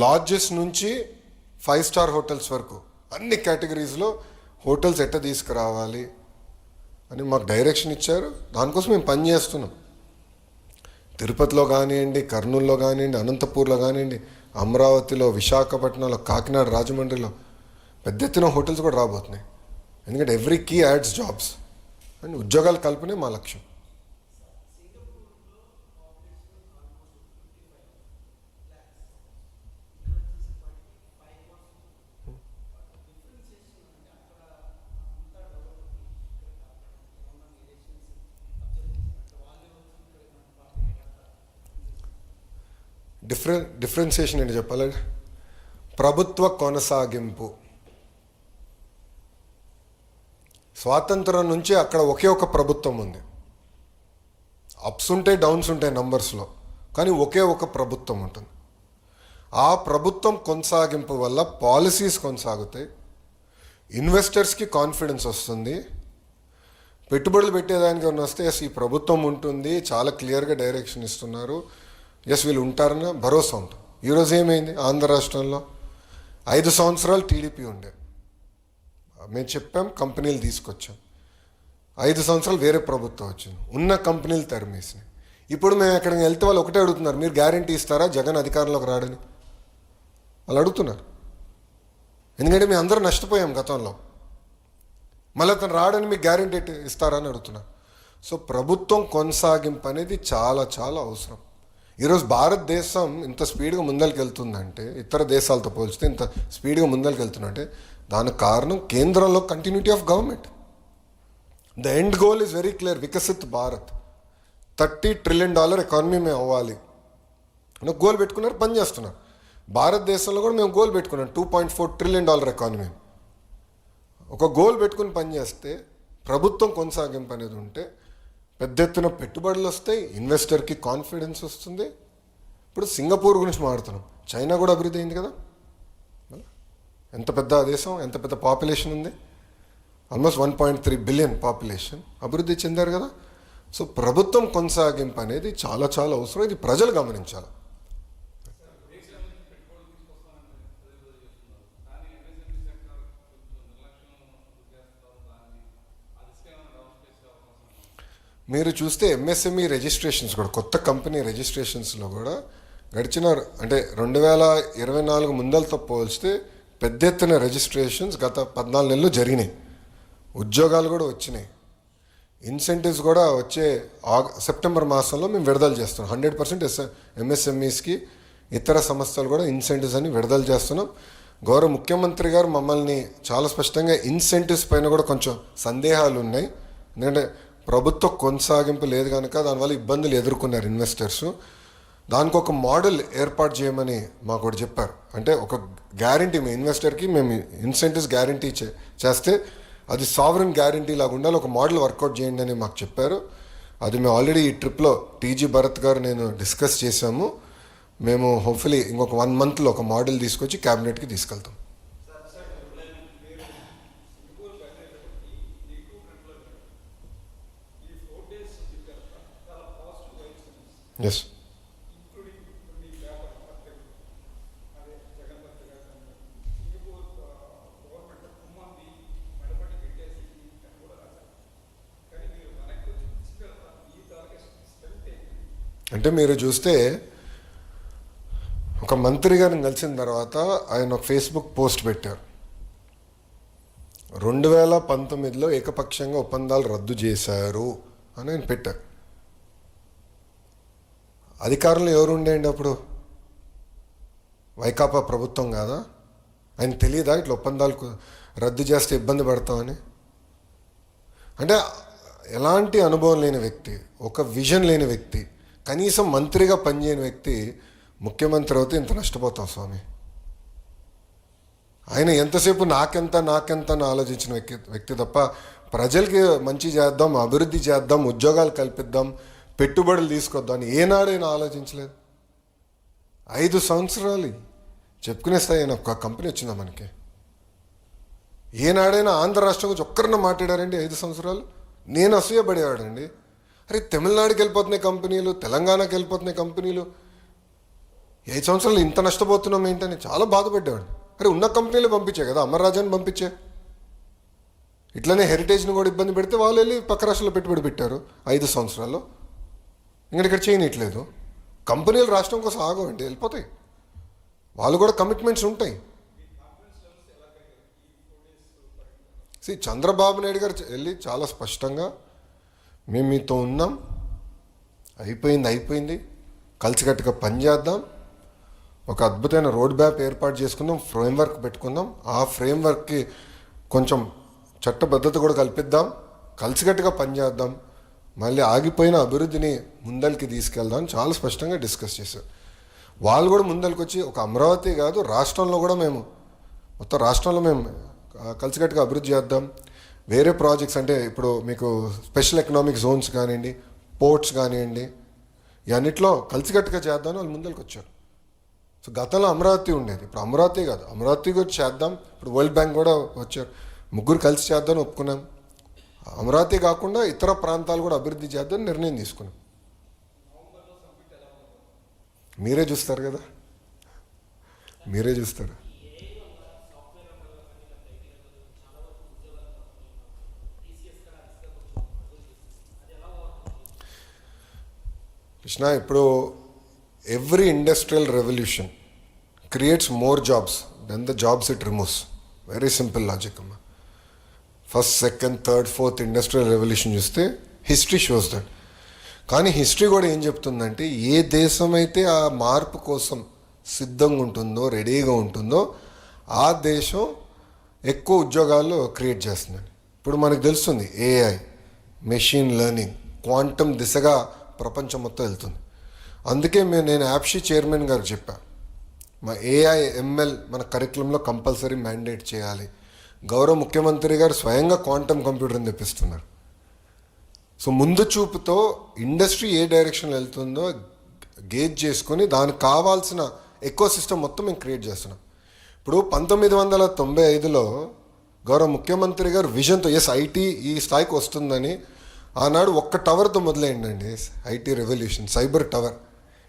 Lodges నుంచి 5-స్టార్ hotels వరకు అన్ని కేటగిరీస్లో హోటల్స్ ఎట్ట తీసుకురావాలి అని మాకు డైరెక్షన్ ఇచ్చారు. దానికోసం మేము పనిచేస్తున్నాం. తిరుపతిలో కానివ్వండి, కర్నూలులో కానివ్వండి, అనంతపూర్లో కానివ్వండి, అమరావతిలో, విశాఖపట్నంలో, కాకినాడ, రాజమండ్రిలో పెద్ద ఎత్తున హోటల్స్ కూడా రాబోతున్నాయి. ఎందుకంటే ఎవ్రీ కీ యాడ్స్ జాబ్స్ అని ఉద్యోగాలు కల్పనే మా లక్ష్యం. డిఫరెన్సియేషన్ ఏంటి చెప్పాలి? ప్రభుత్వ కొనసాగింపు. స్వాతంత్రం నుంచి అక్కడ ఒకే ఒక ప్రభుత్వం ఉంది. అప్స్ ఉంటాయి, డౌన్స్ ఉంటాయి నంబర్స్లో, కానీ ఒకే ఒక ప్రభుత్వం ఉంటుంది. ఆ ప్రభుత్వం కొనసాగింపు వల్ల పాలసీస్ కొనసాగుతాయి, ఇన్వెస్టర్స్కి కాన్ఫిడెన్స్ వస్తుంది, పెట్టుబడులు పెట్టేదానికి వస్తే ఎస్ ఈ ప్రభుత్వం ఉంటుంది, చాలా క్లియర్గా డైరెక్షన్ ఇస్తున్నారు, ఎస్ వీళ్ళు ఉంటారని భరోసా ఉంటుంది. ఈరోజు ఏమైంది? ఆంధ్ర రాష్ట్రంలో 5 సంవత్సరాలు టీడీపీ ఉండే, మేము చెప్పాం, కంపెనీలు తీసుకొచ్చాం. 5 సంవత్సరాలు వేరే ప్రభుత్వం వచ్చింది, ఉన్న కంపెనీలు తరిమేసినాయి. ఇప్పుడు మేము ఎక్కడికి వెళ్తే వాళ్ళు ఒకటే అడుగుతున్నారు, మీరు గ్యారంటీ ఇస్తారా జగన్ అధికారంలోకి రాడని వాళ్ళు అడుగుతున్నారు. ఎందుకంటే మేము అందరూ నష్టపోయాం గతంలో, మళ్ళీ అతను రాడని మీకు గ్యారంటీ ఇస్తారా అని అడుగుతున్నారు. సో ప్రభుత్వం కొనసాగింపు అనేది చాలా చాలా అవసరం. ఈరోజు భారతదేశం ఇంత స్పీడ్గా ముందరికి వెళ్తుందంటే, ఇతర దేశాలతో పోల్చితే ఇంత స్పీడ్గా ముందరికి వెళ్తుందంటే దానికి కారణం కేంద్రంలో continuity of government. The end goal is very clear, Viksit Bharat. $30 trillion economy మేము అవ్వాలి అని గోల్ పెట్టుకున్నారు, పని చేస్తున్నారు. భారతదేశంలో కూడా మేము గోల్ పెట్టుకున్నాం, $2.4 ట్రిలియన్ ఎకానమీ. ఒక గోల్ పెట్టుకుని పనిచేస్తే, ప్రభుత్వం కొనసాగింపు అనేది ఉంటే పెద్ద ఎత్తున పెట్టుబడులు వస్తాయి, ఇన్వెస్టర్కి కాన్ఫిడెన్స్ వస్తుంది. ఇప్పుడు సింగపూర్ గురించి మాట్లాడుతున్నాం, చైనా కూడా అభివృద్ధి అయింది కదా. ఎంత పెద్ద దేశం, ఎంత పెద్ద పాపులేషన్ ఉంది, ఆల్మోస్ట్ 1.3 బిలియన్ పాపులేషన్, అభివృద్ధి చెందారు కదా. సో ప్రభుత్వం కొనసాగింపు అనేది చాలా చాలా అవసరం, ఇది ప్రజలు గమనించాలి. మీరు చూస్తే ఎంఎస్ఎంఈ రిజిస్ట్రేషన్స్ కూడా, కొత్త కంపెనీ రిజిస్ట్రేషన్స్లో కూడా గడిచిన అంటే 2024 ముందలతో పోల్చితే పెద్ద ఎత్తున రిజిస్ట్రేషన్స్ గత 14 నెలలు జరిగినాయి. ఉద్యోగాలు కూడా వచ్చినాయి, ఇన్సెంటివ్స్ కూడా వచ్చే సెప్టెంబర్ మాసంలో మేము విడుదల చేస్తున్నాం. 100% ఎంఎస్ఎంఈస్కి ఇతర సంస్థలు కూడా ఇన్సెంటివ్స్ అని విడుదల చేస్తున్నాం. గౌరవ ముఖ్యమంత్రి గారు మమ్మల్ని చాలా స్పష్టంగా ఇన్సెంటివ్స్ పైన కూడా కొంచెం సందేహాలు ఉన్నాయి. ఎందుకంటే ప్రభుత్వ కొనసాగింపు లేదు కనుక దానివల్ల ఇబ్బందులు ఎదుర్కొన్నారు ఇన్వెస్టర్స్. దానికి ఒక మోడల్ ఏర్పాటు చేయమని మాకు కూడా చెప్పారు. అంటే ఒక గ్యారంటీ, మీ ఇన్వెస్టర్కి మేము ఇన్సెంటివ్స్ గ్యారంటీ చేస్తే అది సావరెన్ గ్యారంటీ లాగా ఉండాలి, ఒక మోడల్ వర్కౌట్ చేయండి అని మాకు చెప్పారు. అది మేము ఆల్రెడీ ఈ ట్రిప్లో టీజీ భరత్ గారు నేను డిస్కస్ చేశాము. మేము హోప్ఫుల్లీ ఇంకొక 1 మంత్లో ఒక మోడల్ తీసుకొచ్చి క్యాబినెట్కి తీసుకెళ్తాం. ఎస్, అంటే మీరు చూస్తే ఒక మంత్రి గారిని కలిసిన తర్వాత ఆయన ఒక ఫేస్బుక్ పోస్ట్ పెట్టారు, 2019లో ఏకపక్షంగా ఒప్పందాలు రద్దు చేశారు అని ఆయన పెట్టారు. అధికారంలో ఎవరు ఉండేయండి అప్పుడు? వైకాపా ప్రభుత్వం కాదా? ఆయన తెలియదా ఇట్లా ఒప్పందాలు రద్దు చేస్తే ఇబ్బంది పడతామని? అంటే ఎలాంటి అనుభవం లేని వ్యక్తి, ఒక విజన్ లేని వ్యక్తి, కనీసం మంత్రిగా పనిచేయని వ్యక్తి ముఖ్యమంత్రి అవుతే ఇంత నష్టపోతాం స్వామి. ఆయన ఎంతసేపు నాకెంత అని ఆలోచించిన వ్యక్తి తప్ప ప్రజలకి మంచి చేద్దాం, అభివృద్ధి చేద్దాం, ఉద్యోగాలు కల్పిద్దాం, పెట్టుబడులు తీసుకొద్దాం అని ఏనాడైనా ఆలోచించలేదు. 5 సంవత్సరాలు చెప్పుకునే స్థాయి ఒక కంపెనీ వచ్చిందా మనకి? ఏనాడైనా ఆంధ్ర రాష్ట్రం గురించి ఒక్కరన్నా మాట్లాడారండి 5 సంవత్సరాలు? నేను అసూయపడేవాడండి. అరే తమిళనాడుకి వెళ్ళిపోతున్నాయి కంపెనీలు, తెలంగాణకి వెళ్ళిపోతున్నాయి కంపెనీలు, 5 సంవత్సరాలు ఇంత నష్టపోతున్నాం ఏంటని చాలా బాధపడ్డేవాడిని. అరే ఉన్న కంపెనీలు పంపించే కదా, అమర్రాజాని పంపించే. ఇట్లనే హెరిటేజ్ని కూడా ఇబ్బంది పెడితే వాళ్ళు వెళ్ళి పక్క రాష్ట్రంలో పెట్టుబడి పెట్టారు 5 సంవత్సరాల్లో. ఇక్కడ చేయనట్లేదు. కంపెనీలు రాష్ట్రం కోసం ఆగవండి, వెళ్ళిపోతాయి. వాళ్ళు కూడా కమిట్మెంట్స్ ఉంటాయి. చంద్రబాబు నాయుడు గారు వెళ్ళి చాలా స్పష్టంగా మేము మీతో ఉన్నాం, అయిపోయింది, కలిసికట్టుగా పనిచేద్దాం, ఒక అద్భుతమైన రోడ్ మ్యాప్ ఏర్పాటు చేసుకుందాం, ఫ్రేమ్వర్క్ పెట్టుకుందాం, ఆ ఫ్రేమ్వర్క్కి కొంచెం చట్టబద్ధత కూడా కల్పిద్దాం, కలిసికట్టుగా పనిచేద్దాం, మళ్ళీ ఆగిపోయిన అభివృద్ధిని ముందరికి తీసుకెళ్దాం అని చాలా స్పష్టంగా డిస్కస్ చేశారు. వాళ్ళు కూడా ముందరికి వచ్చి ఒక అమరావతి కాదు, రాష్ట్రంలో కూడా మొత్తం రాష్ట్రంలో మేము కలిసికట్టుగా అభివృద్ధి చేద్దాం. వేరే ప్రాజెక్ట్స్ అంటే ఇప్పుడు మీకు స్పెషల్ ఎకనామిక్ జోన్స్ కానివ్వండి, పోర్ట్స్ కానివ్వండి, ఇవన్నిట్లో కలిసికట్టుగా చేద్దామని వాళ్ళు ముందరికి వచ్చారు. సో గతంలో అమరావతి ఉండేది, ఇప్పుడు అమరావతి కాదు, అమరావతి కూడా చేద్దాం. ఇప్పుడు వరల్డ్ బ్యాంక్ కూడా వచ్చారు, ముగ్గురు కలిసి చేద్దామని ఒప్పుకున్నాం. అమరావతి కాకుండా ఇతర ప్రాంతాలు కూడా అభివృద్ధి చేద్దామని నిర్ణయం తీసుకున్నాం. మీరే చూస్తారు కదా, మీరే చూస్తారు. కృష్ణ, ఇప్పుడు every industrial revolution creates more jobs than the jobs it removes. Very simple logic అమ్మా. First, second, third, fourth industrial revolution చూస్తే హిస్టరీ షోస్ దట్. కానీ హిస్టరీ కూడా ఏం చెప్తుందంటే, ఏ దేశం అయితే ఆ మార్పు కోసం సిద్ధంగా ఉంటుందో, రెడీగా ఉంటుందో, ఆ దేశం ఎక్కువ ఉద్యోగాలు క్రియేట్ చేస్తుందని. ఇప్పుడు మనకు తెలుస్తుంది ఏఐ, మెషిన్ లెర్నింగ్, క్వాంటమ్ దిశగా ప్రపంచం మొత్తం వెళ్తుంది. అందుకే నేను యాప్షీ చైర్మన్ గారు చెప్పాను, మా ఏఐ ఎంఎల్ మన కరికులంలో కంపల్సరీ మ్యాండేట్ చేయాలి. గౌరవ ముఖ్యమంత్రి గారు స్వయంగా క్వాంటమ్ కంప్యూటర్ని తెప్పిస్తున్నారు. సో ముందు చూపుతో ఇండస్ట్రీ ఏ డైరెక్షన్లో వెళ్తుందో గేజ్ చేసుకొని దానికి కావాల్సిన ఎకో సిస్టమ్ మొత్తం మేము క్రియేట్ చేస్తున్నాం. ఇప్పుడు 1995లో గౌరవ ముఖ్యమంత్రి గారు విజన్తో ఐటీ ఈ స్థాయికి వస్తుందని ఆనాడు ఒక్క టవర్తో మొదలైందండి ఐటీ రెవల్యూషన్, సైబర్ టవర్.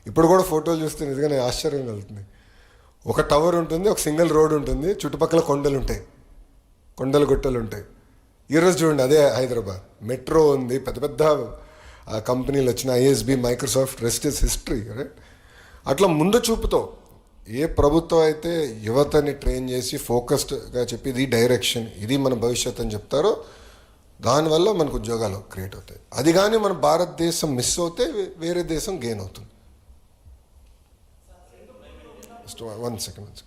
ఇప్పుడు కూడా ఫోటోలు చూస్తే నిజంగానే ఆశ్చర్యం కలుగుతుంది. ఒక టవర్ ఉంటుంది, ఒక సింగిల్ రోడ్ ఉంటుంది, చుట్టుపక్కల కొండలు ఉంటాయి, కొండలు గుట్టలు ఉంటాయి. ఈరోజు చూడండి అదే హైదరాబాద్, మెట్రో ఉంది, పెద్ద పెద్ద కంపెనీలు వచ్చిన ISB, Microsoft, rest is history, right? అట్లా ముందు చూపుతో ఏ ప్రభుత్వం అయితే యువతని ట్రైన్ చేసి ఫోకస్డ్గా చెప్పి ఇది డైరెక్షన్, ఇది మన భవిష్యత్ అని చెప్తారో దానివల్ల మనకు ఉద్యోగాలు క్రియేట్ అవుతాయి. అది కానీ మన భారతదేశం మిస్ అవుతే వేరే దేశం గెయిన్ అవుతుంది. One second.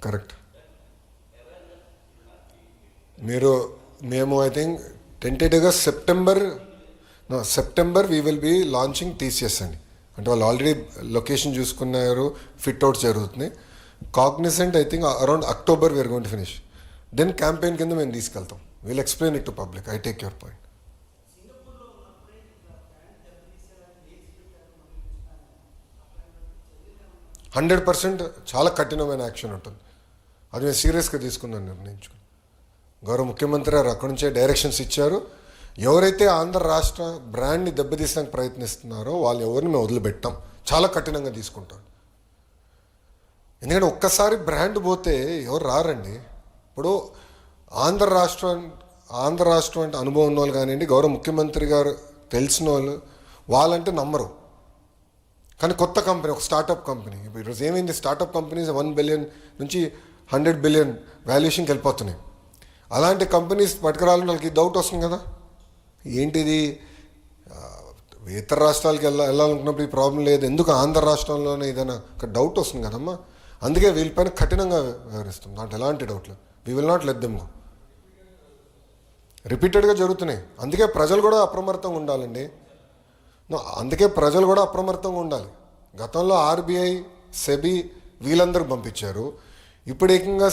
కరెక్ట్. మేము ఐ థింక్ టెంటేటివ్గా September we will be launching TCS అండి. అంటే వాళ్ళు ఆల్రెడీ లొకేషన్ చూసుకున్నారు, ఫిట్ అవుట్ జరుగుతుంది. Cognizant I think around October we're going to finish. Then campaign కింద మేము తీసుకెళ్తాం. Will explain it to public. I take your point. 100% చాలా కఠినమైన యాక్షన్ ఉంటుంది. అది మేము సీరియస్గా తీసుకుందాం నిర్ణయించుకుని. గౌరవ ముఖ్యమంత్రి గారు అక్కడి నుంచే డైరెక్షన్స్ ఇచ్చారు. ఎవరైతే ఆంధ్ర రాష్ట్ర బ్రాండ్ని దెబ్బతీసడానికి ప్రయత్నిస్తున్నారో వాళ్ళు ఎవరిని మేము వదిలిపెట్టాం, చాలా కఠినంగా తీసుకుంటాం. ఎందుకంటే ఒక్కసారి బ్రాండ్ పోతే ఎవరు రారండి. ఇప్పుడు ఆంధ్ర రాష్ట్రం అంటే అనుభవం ఉన్న వాళ్ళు కానివ్వండి, గౌరవ ముఖ్యమంత్రి గారు తెలిసిన వాళ్ళంటే నమ్మరు. కానీ కొత్త కంపెనీ, ఒక స్టార్టప్ కంపెనీ, ఇప్పుడు ఈరోజు ఏమైంది, స్టార్టప్ కంపెనీస్ 1 బిలియన్ నుంచి 100 బిలియన్ వాల్యుయేషన్కి వెళ్ళిపోతున్నాయి. అలాంటి కంపెనీస్ పట్టుకురాలని వాళ్ళకి డౌట్ వస్తుంది కదా, ఏంటిది ఇతర రాష్ట్రాలకి వెళ్ళాలనుకున్నప్పుడు ఈ ప్రాబ్లం లేదు, ఎందుకు ఆంధ్ర రాష్ట్రంలోనే ఏదైనా ఒక డౌట్ వస్తుంది కదమ్మా. అందుకే వీళ్ళపైన కఠినంగా వ్యవహరిస్తాం, దాంట్లో ఎలాంటి డౌట్ లేదు. We will not let them go. రిపీటెడ్గా జరుగుతున్నాయి. అందుకే ప్రజలు కూడా అప్రమత్తంగా ఉండాలండి. గతంలో ఆర్బీఐ, సెబీ వీళ్ళందరూ పంపించారు. ఇప్పుడు ఏకంగా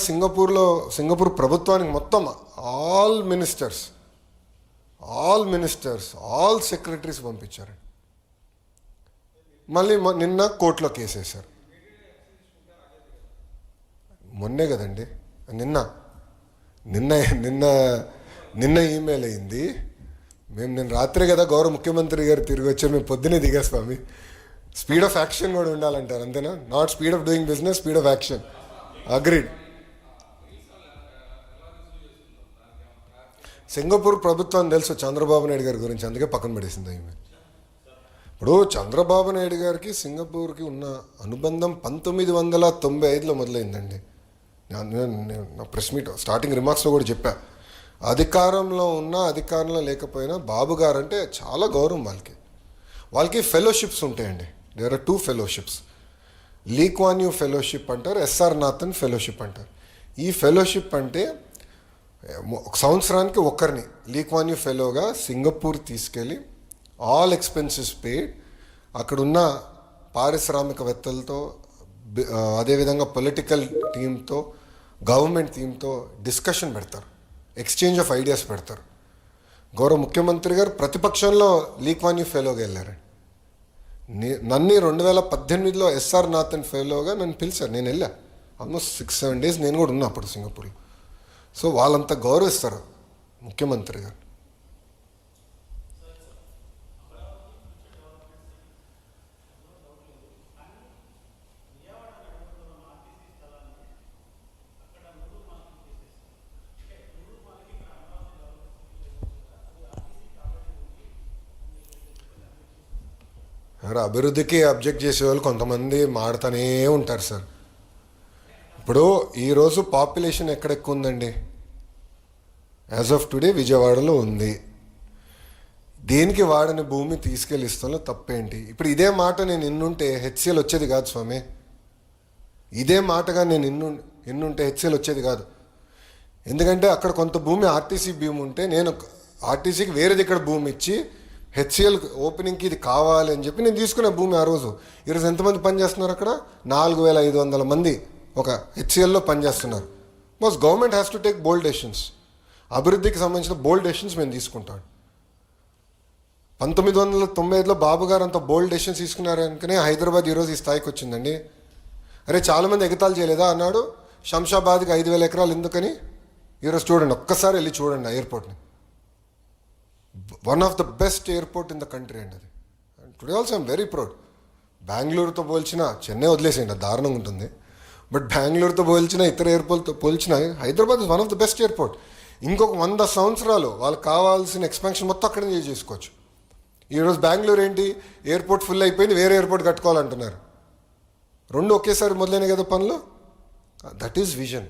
సింగపూర్ ప్రభుత్వానికి మొత్తం ఆల్ మినిస్టర్స్ ఆల్ సెక్రటరీస్ పంపించారు. మళ్ళీ నిన్న కోర్టులో కేసేశారు. మొన్నే కదండి, నిన్న నిన్న నిన్న నిన్న ఈమెయిల్ అయింది. నేను రాత్రే కదా గౌరవ ముఖ్యమంత్రి గారు తిరిగి వచ్చారు, మేము పొద్దునే దిగా స్వామి. స్పీడ్ ఆఫ్ యాక్షన్ కూడా ఉండాలంటారు, అంతేనా? Not speed of doing business, speed of action. Agreed. Singapore ప్రభుత్వం తెలుసు చంద్రబాబు నాయుడు గారి గురించి, అందుకే పక్కన పడేసింది ఈమె. ఇప్పుడు చంద్రబాబు నాయుడు గారికి సింగపూర్కి ఉన్న అనుబంధం 1995లో మొదలైందండి. నా ప్రెస్ మీట్ స్టార్టింగ్ రిమార్క్స్లో కూడా చెప్పా, అధికారంలో ఉన్నా అధికారంలో లేకపోయినా బాబు గారు అంటే చాలా గౌరవం వాళ్ళకి ఫెలోషిప్స్ ఉంటాయండి. There are 2 fellowships. Lee Kuan Yew fellowship అంటారు, ఎస్ఆర్ నాథన్ ఫెలోషిప్ అంటారు. ఈ ఫెలోషిప్ అంటే ఒక సంవత్సరానికి ఒకరిని లీ క్వాన్ యూ ఫెలోగా సింగపూర్ తీసుకెళ్ళి ఆల్ ఎక్స్పెన్సెస్ పేడ్, అక్కడున్న పారిశ్రామికవేత్తలతో అదేవిధంగా పొలిటికల్ టీంతో గవర్నమెంట్ టీంతో డిస్కషన్ పెడతారు, ఎక్స్చేంజ్ ఆఫ్ ఐడియాస్ పెడతారు. గౌరవ ముఖ్యమంత్రి గారు ప్రతిపక్షంలో లీ క్వాన్ యూ ఫెలోగా వెళ్ళారు. నన్ను 2018లో ఎస్ఆర్ నాథన్ ఫెలోగా నన్ను పిలిచారు, నేను వెళ్ళా. ఆల్మోస్ట్ 6-7 డేస్ నేను కూడా ఉన్నా అప్పుడు సింగపూర్లో. సో వాళ్ళంతా గౌరవిస్తారు ముఖ్యమంత్రి గారు. అభివృద్ధికి అబ్జెక్ట్ చేసే వాళ్ళు కొంతమంది మాడుతూనే ఉంటారు సార్. ఇప్పుడు ఈరోజు పాపులేషన్ ఎక్కడ ఎక్కువ ఉందండి? యాజ్ ఆఫ్ టుడే విజయవాడలో ఉంది. దేనికి వాడని భూమి తీసుకెళ్ళి ఇస్తాలో తప్పేంటి? ఇప్పుడు ఇదే మాట నేను ఇన్నుంటే హెచ్సిఎల్ వచ్చేది కాదు స్వామి. ఇదే మాటగా నేను ఇన్నుంటే హెచ్సిఎల్ వచ్చేది కాదు. ఎందుకంటే అక్కడ కొంత భూమి ఆర్టీసీ భూమి ఉంటే నేను ఆర్టీసీకి వేరేది ఇక్కడ భూమి ఇచ్చి హెచ్సిఎల్ ఓపెనింగ్కి ఇది కావాలి అని చెప్పి నేను తీసుకునే భూమి ఆ రోజు. ఈరోజు ఎంతమంది పనిచేస్తున్నారు అక్కడ? 4500 మంది ఒక హెచ్సిఎల్లో పనిచేస్తున్నారు. Because government has to take bold decisions. అభివృద్ధికి సంబంధించిన బోల్డ్ డెసిషన్స్ మేము తీసుకుంటాం. 1995లో బాబు గారు అంత బోల్డ్ డెసిషన్స్ తీసుకున్నారు అనుకునే హైదరాబాద్ ఈరోజు ఈ స్థాయికి వచ్చిందండి. అరే చాలామంది ఎగతాలు చేయలేదా అన్నాడు, శంషాబాద్కి 5000 ఎకరాలు ఎందుకని. ఈరోజు చూడండి, ఒక్కసారి వెళ్ళి చూడండి ఆ ఎయిర్పోర్ట్ని. One of the best airport in the country అండి అది. Today also I'm very proud. బెంగళూరుతో పోల్చిన, చెన్నై వదిలేసేయండి, దారుణంగా ఉంటుంది. బట్ బెంగళూరుతో పోల్చిన, ఇతర ఎయిర్పోర్ట్తో పోల్చిన Hyderabad is one of the best airport. ఇంకొక 100 సంవత్సరాలు వాళ్ళకి కావాల్సిన ఎక్స్పాన్షన్ మొత్తం అక్కడే చేసుకోవచ్చు. ఈరోజు బెంగళూరు ఏంటి, ఎయిర్పోర్ట్ ఫుల్ అయిపోయింది, వేరే ఎయిర్పోర్ట్ కట్టుకోవాలంటున్నారు. 2 ఒకేసారి మొదలైన కదా పనులు. That is vision.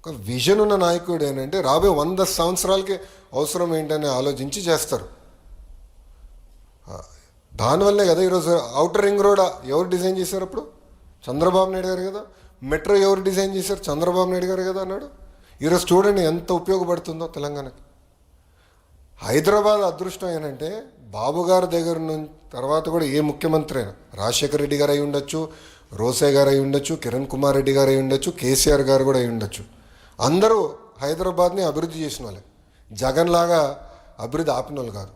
ఒక విజన్ ఉన్న నాయకుడు ఏంటంటే రాబోయే 100 సంవత్సరాలకి అవసరం ఏంటని ఆలోచించి చేస్తారు. దానివల్లే కదా ఈరోజు ఔటర్ రింగ్ రోడ్ ఎవరు డిజైన్ చేశారు? అప్పుడు చంద్రబాబు నాయుడు గారు కదా. మెట్రో ఎవరు డిజైన్ చేశారు? చంద్రబాబు నాయుడు గారు కదా అన్నాడు. ఈరోజు చూడండి ఎంత ఉపయోగపడుతుందో తెలంగాణకి. హైదరాబాద్ అదృష్టం ఏంటంటే బాబు గారి దగ్గర నుంచి తర్వాత కూడా ఏ ముఖ్యమంత్రి అయినా, రాజశేఖర రెడ్డి గారు అయి ఉండొచ్చు, రోసే గారు అయి ఉండొచ్చు, కిరణ్ కుమార్ రెడ్డి గారు అయి ఉండొచ్చు, కేసీఆర్ గారు కూడా అయి ఉండొచ్చు. అందరూ హైదరాబాద్ని అభివృద్ధి చేసిన వాళ్ళే. జగన్ లాగా అభివృద్ధి ఆపిన వాళ్ళు కాదు.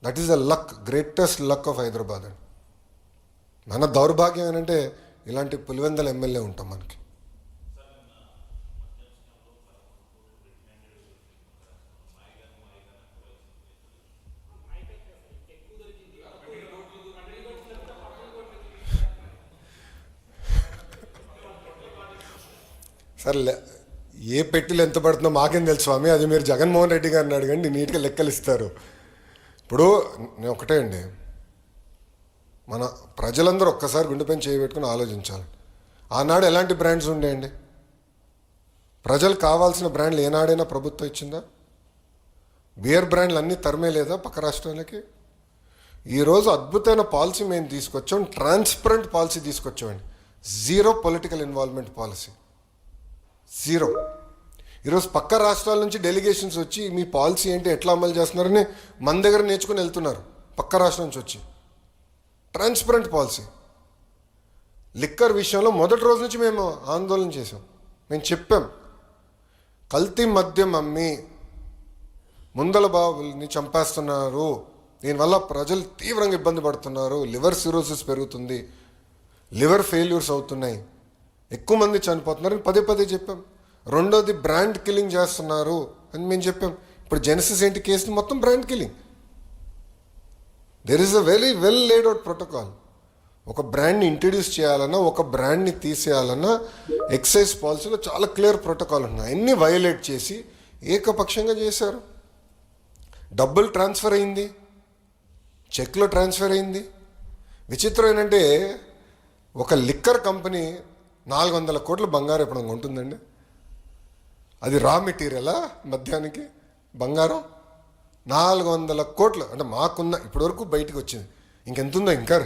That is the luck, greatest luck of Hyderabad అండి. మన దౌర్భాగ్యం ఏంటంటే ఇలాంటి పులివెందల ఎమ్మెల్యే ఉంటాం మనకి. సరే, ఏ పెట్టిలు ఎంత పడుతుందో మాకేం తెలుసు స్వామి, అది మీరు జగన్మోహన్ రెడ్డి గారిని అడగండి, నీట్గా లెక్కలు ఇస్తారు. ఇప్పుడు నేను ఒకటే అండి, మన ప్రజలందరూ ఒక్కసారి గుండెపైన చేయబెట్టుకుని ఆలోచించాలి. ఆనాడు ఎలాంటి బ్రాండ్స్ ఉండేయండి? ప్రజలకు కావాల్సిన బ్రాండ్లు ఏనాడైనా ప్రభుత్వం ఇచ్చిందా? బియర్ బ్రాండ్లు అన్నీ తరమే లేదా పక్క రాష్ట్రాలకి? ఈరోజు అద్భుతమైన పాలసీ మేము తీసుకొచ్చాం, ట్రాన్స్పరెంట్ పాలసీ తీసుకొచ్చామండి. 0 పొలిటికల్ ఇన్వాల్వ్మెంట్ పాలసీ, 0. ఈరోజు పక్క రాష్ట్రాల నుంచి డెలిగేషన్స్ వచ్చి మీ పాలసీ ఏంటి, ఎట్లా అమలు చేస్తున్నారని మన దగ్గర నేర్చుకుని వెళ్తున్నారు. పక్క రాష్ట్రం నుంచి వచ్చి ట్రాన్స్పరెంట్ పాలసీ. లిక్కర్ విషయంలో మొదటి రోజు నుంచి మేము ఆందోళన చేసాం. మేము చెప్పాం, కల్తీ మద్యం అమ్మి ముందల బాబుల్ని చంపేస్తున్నారు, దీనివల్ల ప్రజలు తీవ్రంగా ఇబ్బంది పడుతున్నారు, లివర్ సిరోసిస్ పెరుగుతుంది, లివర్ ఫెయిల్యూర్స్ అవుతున్నాయి, ఎక్కువ మంది చనిపోతున్నారు పదే పదే చెప్పాం. రెండోది బ్రాండ్ కిల్లింగ్ చేస్తున్నారు అని మేము చెప్పాం. ఇప్పుడు జెనసిస్ ఏంటి కేసుని మొత్తం brand killing. There is a very well laid out protocol. ఒక బ్రాండ్ని ఇంట్రడ్యూస్ చేయాలన్నా, ఒక బ్రాండ్ని తీసేయాలన్నా ఎక్సైజ్ పాలసీలో చాలా క్లియర్ ప్రోటోకాల్ ఉన్నాయి. అన్నీ వయలేట్ చేసి ఏకపక్షంగా చేశారు. డబ్బులు ట్రాన్స్ఫర్ అయింది, చెక్లో ట్రాన్స్ఫర్ అయింది. విచిత్రం ఏంటంటే ఒక లిక్కర్ కంపెనీ 400 కోట్ల బంగారం ఎప్పుడు ఉంటుందండి. అది రా మెటీరియలా మద్యానికి బంగారం 400 కోట్లు అంటే మాకున్న ఇప్పటివరకు బయటకు వచ్చింది. ఇంకెంతుందో ఇంకా